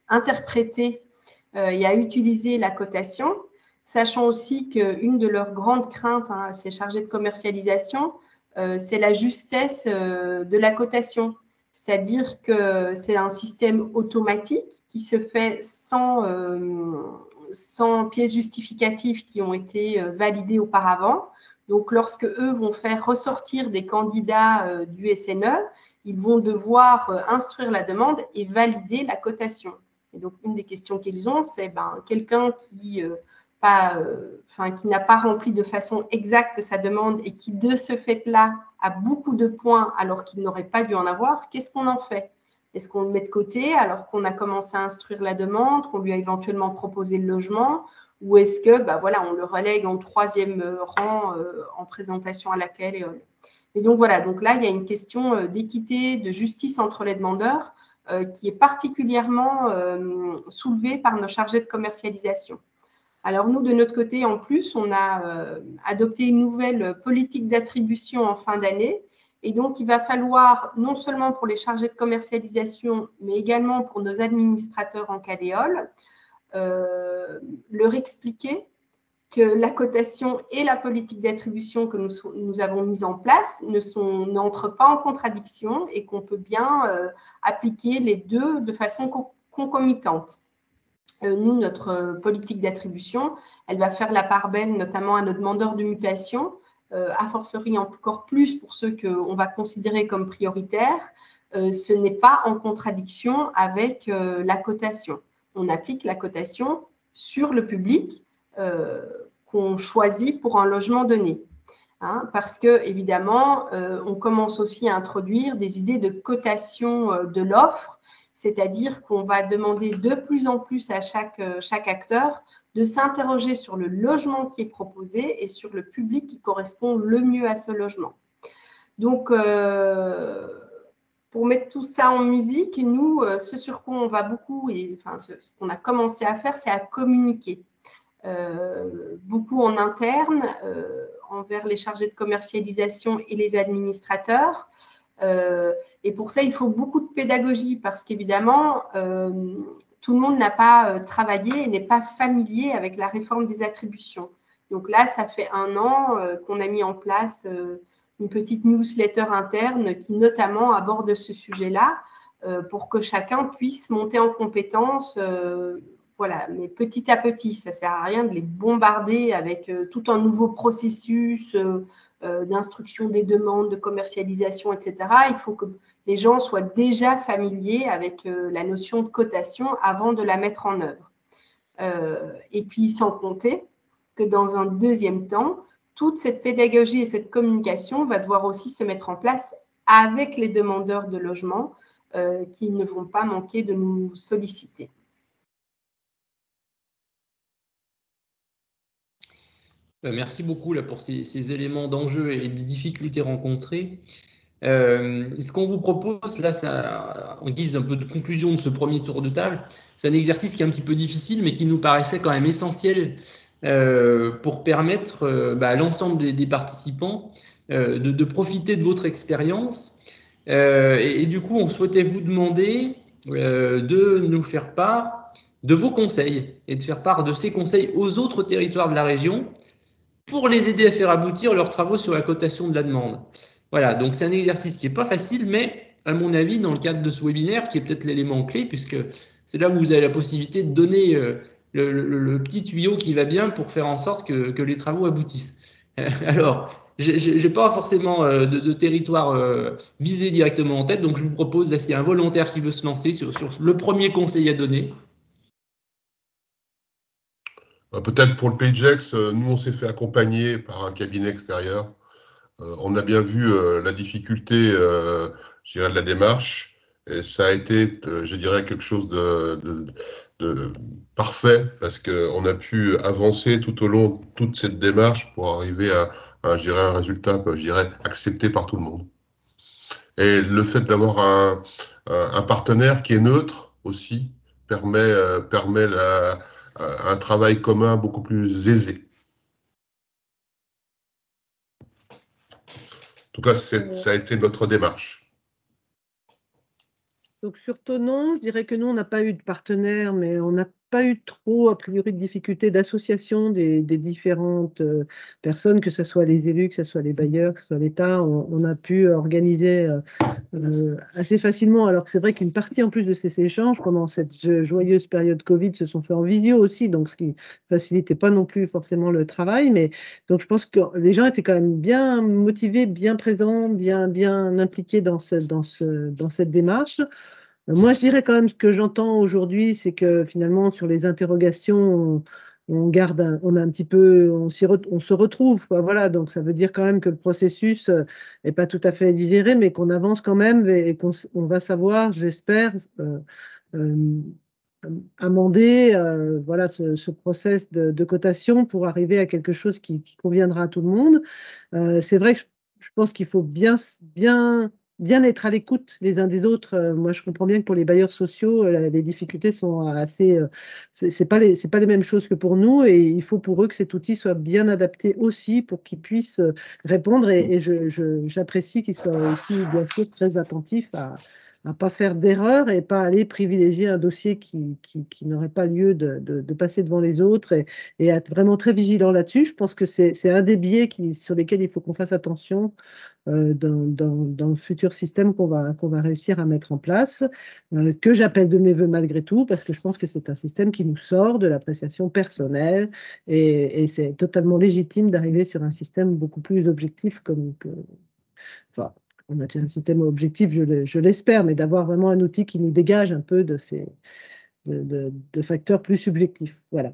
interpréter et à utiliser la cotation, sachant aussi qu'une de leurs grandes craintes, hein, ces chargés de commercialisation, c'est la justesse de la cotation. C'est-à-dire que c'est un système automatique qui se fait sans pièces justificatives qui ont été validées auparavant. Donc, lorsque eux vont faire ressortir des candidats du SNE, ils vont devoir instruire la demande et valider la cotation. Et donc, une des questions qu'ils ont, c'est quelqu'un qui n'a pas rempli de façon exacte sa demande et qui, de ce fait-là, a beaucoup de points alors qu'il n'aurait pas dû en avoir, qu'est-ce qu'on en fait? Est-ce qu'on le met de côté alors qu'on a commencé à instruire la demande, qu'on lui a éventuellement proposé le logement, ou est-ce que on le relègue en troisième rang en présentation à laquelle et donc voilà, donc là, il y a une question d'équité, de justice entre les demandeurs qui est particulièrement soulevée par nos chargés de commercialisation. Alors nous, de notre côté, en plus, on a adopté une nouvelle politique d'attribution en fin d'année. Et donc, il va falloir, non seulement pour les chargés de commercialisation, mais également pour nos administrateurs en CADEOL, leur expliquer que la cotation et la politique d'attribution que nous avons mise en place n'entrent pas en contradiction et qu'on peut bien appliquer les deux de façon concomitante. Nous, notre politique d'attribution, elle va faire la part belle notamment à nos demandeurs de mutation, a fortiori encore plus pour ceux qu'on va considérer comme prioritaires. Ce n'est pas en contradiction avec la cotation. On applique la cotation sur le public qu'on choisit pour un logement donné. Hein, parce que, évidemment, on commence aussi à introduire des idées de cotation de l'offre, c'est-à-dire qu'on va demander de plus en plus à chaque acteur de s'interroger sur le logement qui est proposé et sur le public qui correspond le mieux à ce logement. Donc, pour mettre tout ça en musique, nous, ce sur quoi on va beaucoup, ce qu'on a commencé à faire, c'est à communiquer. Beaucoup en interne, envers les chargés de commercialisation et les administrateurs. Et pour ça, il faut beaucoup de pédagogie parce qu'évidemment, tout le monde n'a pas travaillé et n'est pas familier avec la réforme des attributions. Donc là, ça fait 1 an qu'on a mis en place une petite newsletter interne qui notamment aborde ce sujet-là pour que chacun puisse monter en compétences. Voilà, mais petit à petit, ça ne sert à rien de les bombarder avec tout un nouveau processus d'instruction des demandes, de commercialisation, etc. Il faut que les gens soient déjà familiers avec la notion de cotation avant de la mettre en œuvre. Et puis, sans compter que dans un deuxième temps, toute cette pédagogie et cette communication va devoir aussi se mettre en place avec les demandeurs de logement qui ne vont pas manquer de nous solliciter. Merci beaucoup là, pour ces éléments d'enjeu et des difficultés rencontrées. Ce qu'on vous propose, là, ça, en guise d'un peu de conclusion de ce premier tour de table, c'est un exercice qui est un petit peu difficile, mais qui nous paraissait quand même essentiel pour permettre à l'ensemble des participants de profiter de votre expérience. Et du coup, on souhaitait vous demander de nous faire part de vos conseils et de faire part de ces conseils aux autres territoires de la région pour les aider à faire aboutir leurs travaux sur la cotation de la demande. Voilà, donc c'est un exercice qui n'est pas facile, mais à mon avis, dans le cadre de ce webinaire, qui est peut-être l'élément clé, puisque c'est là où vous avez la possibilité de donner le petit tuyau qui va bien pour faire en sorte que les travaux aboutissent. Alors, je n'ai pas forcément de territoire visé directement en tête, donc je vous propose, là, s'il y a un volontaire qui veut se lancer sur le premier conseil à donner. Peut-être pour le PageX, nous on s'est fait accompagner par un cabinet extérieur. On a bien vu la difficulté, je dirais, de la démarche. Et ça a été, je dirais, quelque chose de parfait parce qu'on a pu avancer tout au long de toute cette démarche pour arriver à je dirais, un résultat, je dirais, accepté par tout le monde. Et le fait d'avoir un partenaire qui est neutre aussi permet un travail commun beaucoup plus aisé. En tout cas, ça a été notre démarche. Donc, sur Thonon, je dirais que nous, on n'a pas eu de partenaire, mais on n'a pas eu trop, a priori, de difficultés d'association des différentes personnes, que ce soit les élus, que ce soit les bailleurs, que ce soit l'État. On a pu organiser assez facilement, alors que c'est vrai qu'une partie en plus de ces échanges, pendant cette joyeuse période Covid, se sont faits en vidéo aussi, donc ce qui ne facilitait pas non plus forcément le travail. Mais donc, je pense que les gens étaient quand même bien motivés, bien présents, bien impliqués dans cette démarche. Moi, je dirais quand même ce que j'entends aujourd'hui, c'est que finalement, sur les interrogations, on a un petit peu, on se retrouve, quoi. Voilà, donc ça veut dire quand même que le processus n'est pas tout à fait digéré, mais qu'on avance quand même et qu'on va savoir, j'espère, amender voilà, ce process de cotation pour arriver à quelque chose qui conviendra à tout le monde. C'est vrai que je pense qu'il faut bien bien être à l'écoute les uns des autres. Moi, je comprends bien que pour les bailleurs sociaux, les difficultés sont assez. C'est pas les mêmes choses que pour nous, et il faut pour eux que cet outil soit bien adapté aussi pour qu'ils puissent répondre. Et j'apprécie qu'ils soient aussi, bien sûr, très attentifs à ne pas faire d'erreur et pas aller privilégier un dossier qui n'aurait pas lieu de passer devant les autres, et être vraiment très vigilant là-dessus. Je pense que c'est un des biais sur lesquels il faut qu'on fasse attention dans le futur système qu'on va réussir à mettre en place, que j'appelle de mes voeux malgré tout, parce que je pense que c'est un système qui nous sort de l'appréciation personnelle, et c'est totalement légitime d'arriver sur un système beaucoup plus objectif enfin, on a déjà un système objectif, je l'espère, mais d'avoir vraiment un outil qui nous dégage un peu de ces de facteurs plus subjectifs. Voilà.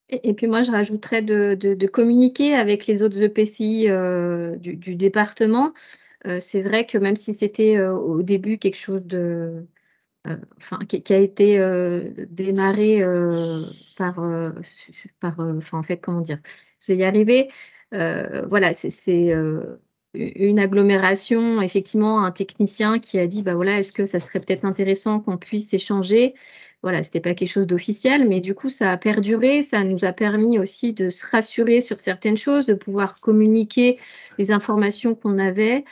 Et puis moi, je rajouterais de communiquer avec les autres EPCI du département. C'est vrai que même si c'était au début quelque chose qui a été démarré en fait, comment dire, je vais y arriver. Voilà, c'est une agglomération, effectivement, un technicien qui a dit, bah voilà, est-ce que ça serait peut-être intéressant qu'on puisse échanger? Voilà, c'était pas quelque chose d'officiel, mais du coup, ça a perduré. Ça nous a permis aussi de se rassurer sur certaines choses, de pouvoir communiquer les informations qu'on avait.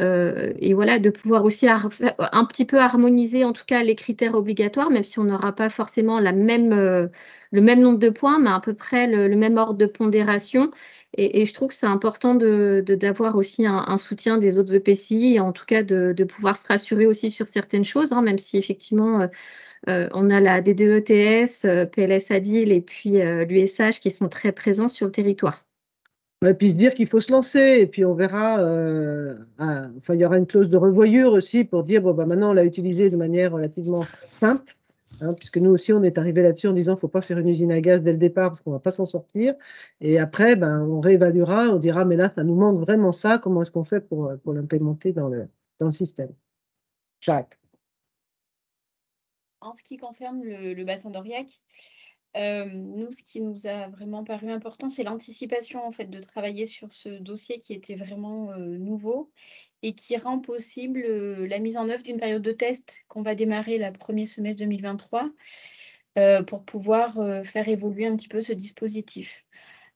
Et voilà, de pouvoir aussi un petit peu harmoniser en tout cas les critères obligatoires, même si on n'aura pas forcément le même nombre de points, mais à peu près le même ordre de pondération. Et je trouve que c'est important d'avoir aussi un soutien des autres EPCI, et en tout cas de pouvoir se rassurer aussi sur certaines choses, hein, même si effectivement on a la DDETS, PLS ADIL et puis l'USH qui sont très présents sur le territoire. Et puis se dire qu'il faut se lancer, et puis on verra. Enfin, il y aura une clause de revoyure aussi pour dire bon, bah, maintenant on l'a utilisé de manière relativement simple, hein, puisque nous aussi on est arrivé là-dessus en disant qu'il ne faut pas faire une usine à gaz dès le départ parce qu'on ne va pas s'en sortir. Et après, ben, on réévaluera, on dira mais là ça nous manque vraiment ça, comment est-ce qu'on fait pour l'implémenter dans le système. Jacques. En ce qui concerne le bassin d'Aurillac, nous, ce qui nous a vraiment paru important, c'est l'anticipation, en fait, de travailler sur ce dossier qui était vraiment nouveau et qui rend possible la mise en œuvre d'une période de test qu'on va démarrer le premier semestre 2023 pour pouvoir faire évoluer un petit peu ce dispositif.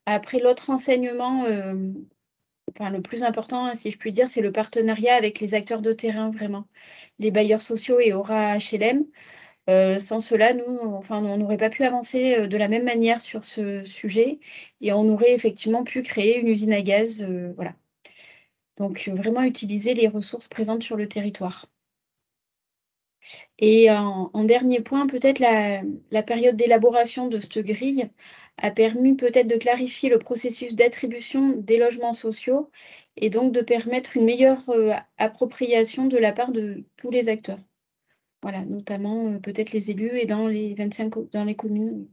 Après, l'autre enseignement, le plus important, si je puis dire, c'est le partenariat avec les acteurs de terrain, vraiment, les bailleurs sociaux et Aura HLM. Sans cela, on n'aurait pas pu avancer de la même manière sur ce sujet, et on aurait effectivement pu créer une usine à gaz. Voilà. Donc, vraiment utiliser les ressources présentes sur le territoire. Et en dernier point, peut-être la période d'élaboration de cette grille a permis peut-être de clarifier le processus d'attribution des logements sociaux, et donc de permettre une meilleure appropriation de la part de tous les acteurs. Voilà, notamment peut-être les élus et dans les communes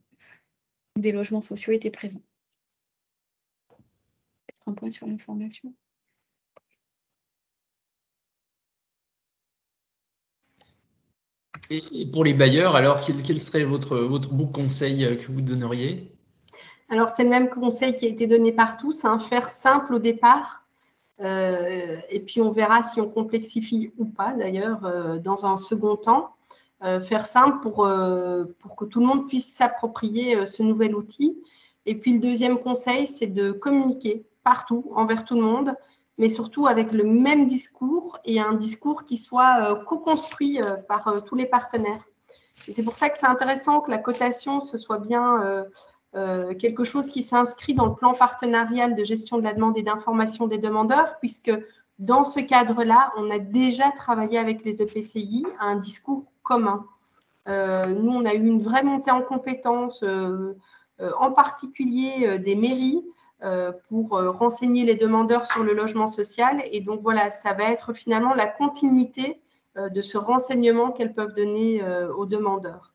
où des logements sociaux étaient présents. Peut-être un point sur l'information. Et pour les bailleurs, alors, quel serait votre bon conseil que vous donneriez? Alors, c'est le même conseil qui a été donné par tous, hein, faire simple au départ. Et puis, on verra si on complexifie ou pas, d'ailleurs, dans un second temps. Faire simple pour que tout le monde puisse s'approprier ce nouvel outil. Et puis, le deuxième conseil, c'est de communiquer partout, envers tout le monde, mais surtout avec le même discours, et un discours qui soit co-construit par tous les partenaires. Et c'est pour ça que c'est intéressant que la cotation, ce soit bien quelque chose qui s'inscrit dans le plan partenarial de gestion de la demande et d'information des demandeurs, puisque dans ce cadre-là, on a déjà travaillé avec les EPCI à un discours commun. Nous, on a eu une vraie montée en compétences, en particulier des mairies, pour renseigner les demandeurs sur le logement social. Et donc, voilà, ça va être finalement la continuité de ce renseignement qu'elles peuvent donner aux demandeurs.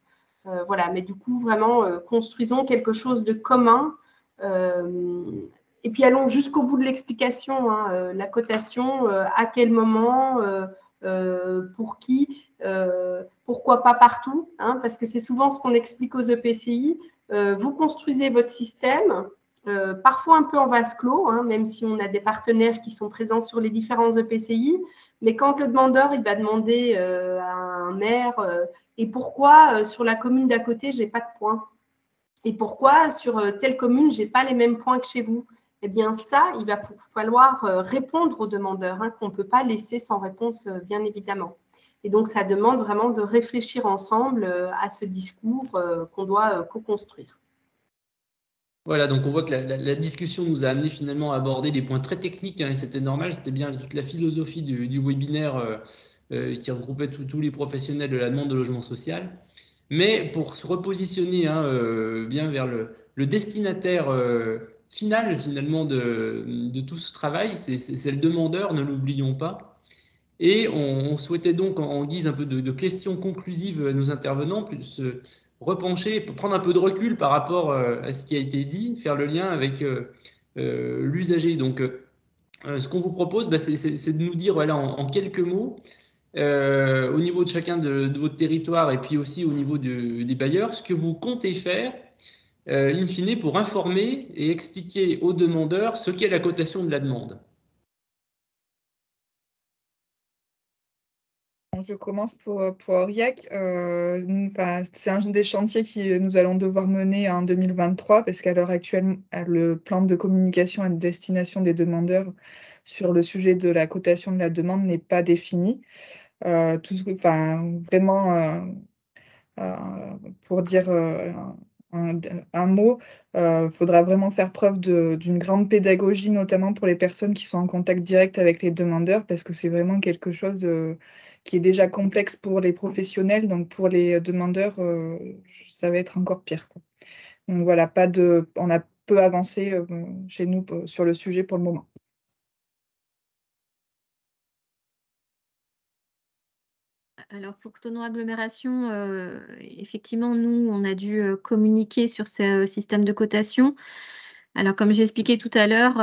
Voilà, mais du coup, vraiment, construisons quelque chose de commun. Et puis, allons jusqu'au bout de l'explication, hein, la cotation, à quel moment, pour qui, pourquoi pas partout, hein, parce que c'est souvent ce qu'on explique aux EPCI. Vous construisez votre système, parfois un peu en vase clos, hein, même si on a des partenaires qui sont présents sur les différents EPCI. Mais quand le demandeur il va demander à un maire et pourquoi sur la commune d'à côté, je n'ai pas de points, et pourquoi sur telle commune, je n'ai pas les mêmes points que chez vous, eh bien ça, il va falloir répondre au demandeur, hein, qu'on ne peut pas laisser sans réponse, bien évidemment. Et donc, ça demande vraiment de réfléchir ensemble à ce discours qu'on doit co-construire. Voilà, donc on voit que la discussion nous a amené finalement à aborder des points très techniques, hein, et c'était normal, c'était bien toute la philosophie du webinaire qui regroupait tous les professionnels de la demande de logement social. Mais pour se repositionner hein, bien vers le destinataire final finalement de tout ce travail, c'est le demandeur, ne l'oublions pas. Et on souhaitait donc, en guise un peu de questions conclusives à nos intervenants, se repencher, prendre un peu de recul par rapport à ce qui a été dit, faire le lien avec l'usager. Donc, ce qu'on vous propose, bah, c'est de nous dire voilà, en quelques mots, au niveau de chacun de votre territoire et puis aussi au niveau des bailleurs, ce que vous comptez faire, in fine, pour informer et expliquer aux demandeurs ce qu'est la cotation de la demande. Je commence pour Aurillac. C'est un des chantiers que nous allons devoir mener en 2023 parce qu'à l'heure actuelle, le plan de communication et de destination des demandeurs sur le sujet de la cotation de la demande n'est pas défini. Pour dire un mot, faudra vraiment faire preuve d'une grande pédagogie, notamment pour les personnes qui sont en contact direct avec les demandeurs, parce que c'est vraiment quelque chose qui est déjà complexe pour les professionnels, donc pour les demandeurs, ça va être encore pire, quoi. Donc voilà, on a peu avancé chez nous sur le sujet pour le moment. Alors, pour Thonon Agglomération, effectivement, nous, on a dû communiquer sur ce système de cotation. Alors, comme j'expliquais tout à l'heure,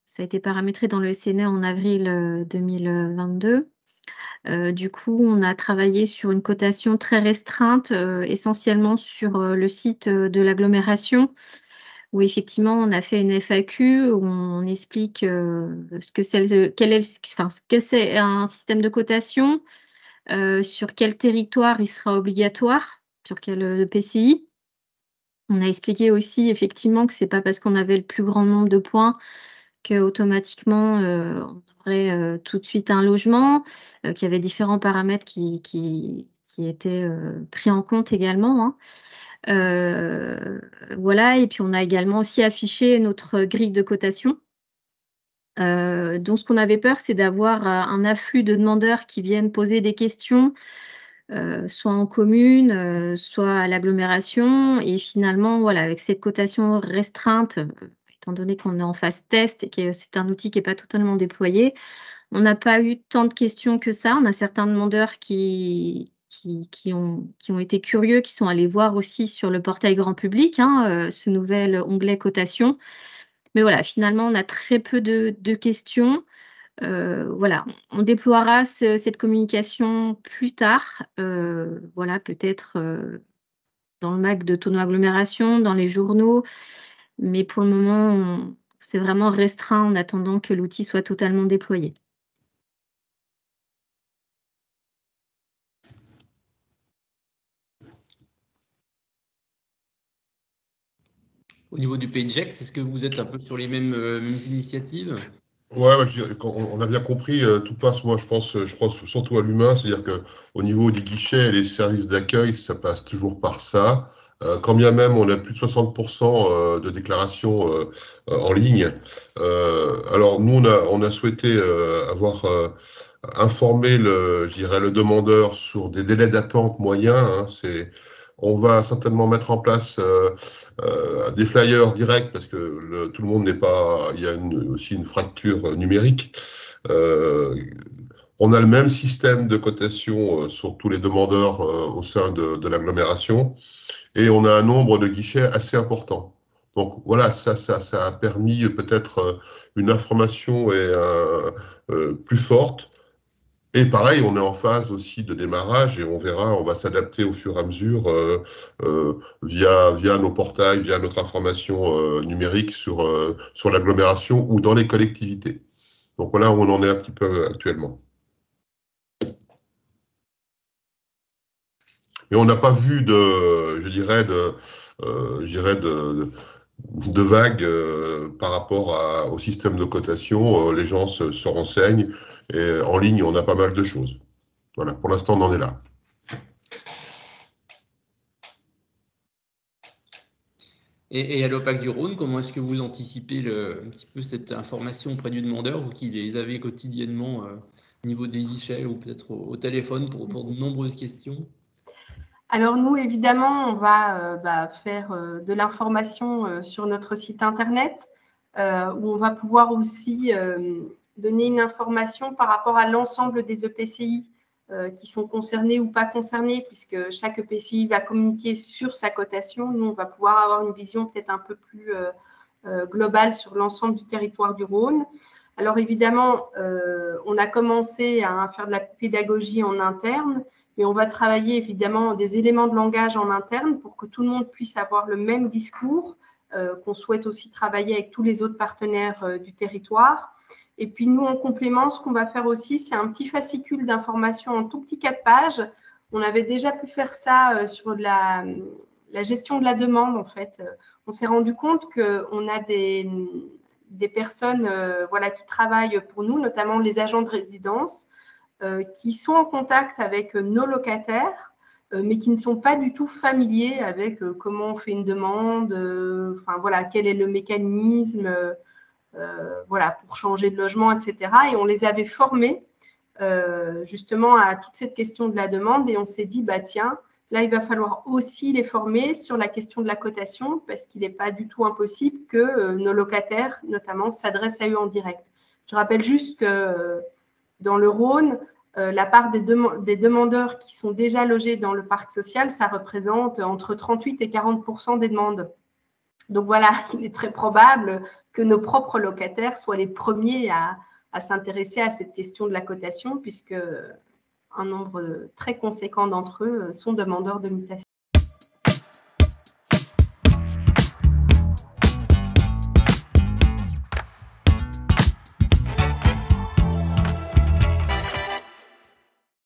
ça a été paramétré dans le Sénat en avril 2022. Du coup, on a travaillé sur une cotation très restreinte, essentiellement sur le site de l'agglomération, où effectivement, on a fait une FAQ où on explique ce que c'est un système de cotation, sur quel territoire il sera obligatoire, sur quel PCI. On a expliqué aussi effectivement que ce n'est pas parce qu'on avait le plus grand nombre de points qu'automatiquement on aurait tout de suite un logement, qu'il y avait différents paramètres qui étaient pris en compte également, hein. Voilà, et puis on a également aussi affiché notre grille de cotation. Donc ce qu'on avait peur, c'est d'avoir un afflux de demandeurs qui viennent poser des questions, soit en commune, soit à l'agglomération. Et finalement, voilà, avec cette cotation restreinte, étant donné qu'on est en phase test et que c'est un outil qui n'est pas totalement déployé, on n'a pas eu tant de questions que ça. On a certains demandeurs qui ont été curieux, qui sont allés voir aussi sur le portail grand public, hein, ce nouvel onglet cotation. Mais voilà, finalement, on a très peu de questions. Voilà, on déploiera cette communication plus tard, voilà, peut-être dans le MAC de Thonon Agglomération, dans les journaux, mais pour le moment, c'est vraiment restreint en attendant que l'outil soit totalement déployé. Au niveau du PageX, est-ce que vous êtes un peu sur les mêmes initiatives? Ouais, on a bien compris, tout passe, moi je pense surtout à l'humain, c'est-à-dire qu'au niveau des guichets et des services d'accueil, ça passe toujours par ça. Quand bien même on a plus de 60% de déclarations en ligne. Alors nous, on a souhaité avoir informé le demandeur sur des délais d'attente moyens, hein. On va certainement mettre en place des flyers directs parce que tout le monde n'est pas. Il y a aussi une fracture numérique. On a le même système de cotation sur tous les demandeurs au sein de l'agglomération et on a un nombre de guichets assez important. Donc voilà, ça a permis peut-être une information plus forte. Et pareil, on est en phase aussi de démarrage et on verra, on va s'adapter au fur et à mesure via nos portails, via notre information numérique sur l'agglomération ou dans les collectivités. Donc voilà où on en est un petit peu actuellement. Mais on n'a pas vu de vagues par rapport au système de cotation. Les gens se renseignent et en ligne, on a pas mal de choses. Voilà, pour l'instant, on en est là. Et à l'OPAC du Rhône, comment est-ce que vous anticipez un petit peu cette information auprès du demandeur, vous qui les avez quotidiennement au niveau des guichets ou peut-être au téléphone pour de nombreuses questions? Alors nous, évidemment, on va faire de l'information sur notre site internet où on va pouvoir aussi donner une information par rapport à l'ensemble des EPCI qui sont concernés ou pas concernés, puisque chaque EPCI va communiquer sur sa cotation. Nous, on va pouvoir avoir une vision peut-être un peu plus globale sur l'ensemble du territoire du Rhône. Alors évidemment, on a commencé à faire de la pédagogie en interne, mais on va travailler évidemment des éléments de langage en interne pour que tout le monde puisse avoir le même discours, qu'on souhaite aussi travailler avec tous les autres partenaires du territoire. Et puis nous, en complément, ce qu'on va faire aussi, c'est un petit fascicule d'informations en tout petit 4 pages. On avait déjà pu faire ça sur la gestion de la demande, en fait. On s'est rendu compte qu'on a des personnes qui travaillent pour nous, notamment les agents de résidence, qui sont en contact avec nos locataires, mais qui ne sont pas du tout familiers avec comment on fait une demande, quel est le mécanisme pour changer de logement, etc. Et on les avait formés justement à toute cette question de la demande et on s'est dit, tiens, là, il va falloir aussi les former sur la question de la cotation parce qu'il n'est pas du tout impossible que nos locataires, notamment, s'adressent à eux en direct. Je rappelle juste que dans le Rhône, la part des demandeurs qui sont déjà logés dans le parc social, ça représente entre 38 et 40% des demandes. Donc voilà, il est très probable que nos propres locataires soient les premiers à s'intéresser à cette question de la cotation, puisque un nombre très conséquent d'entre eux sont demandeurs de mutation.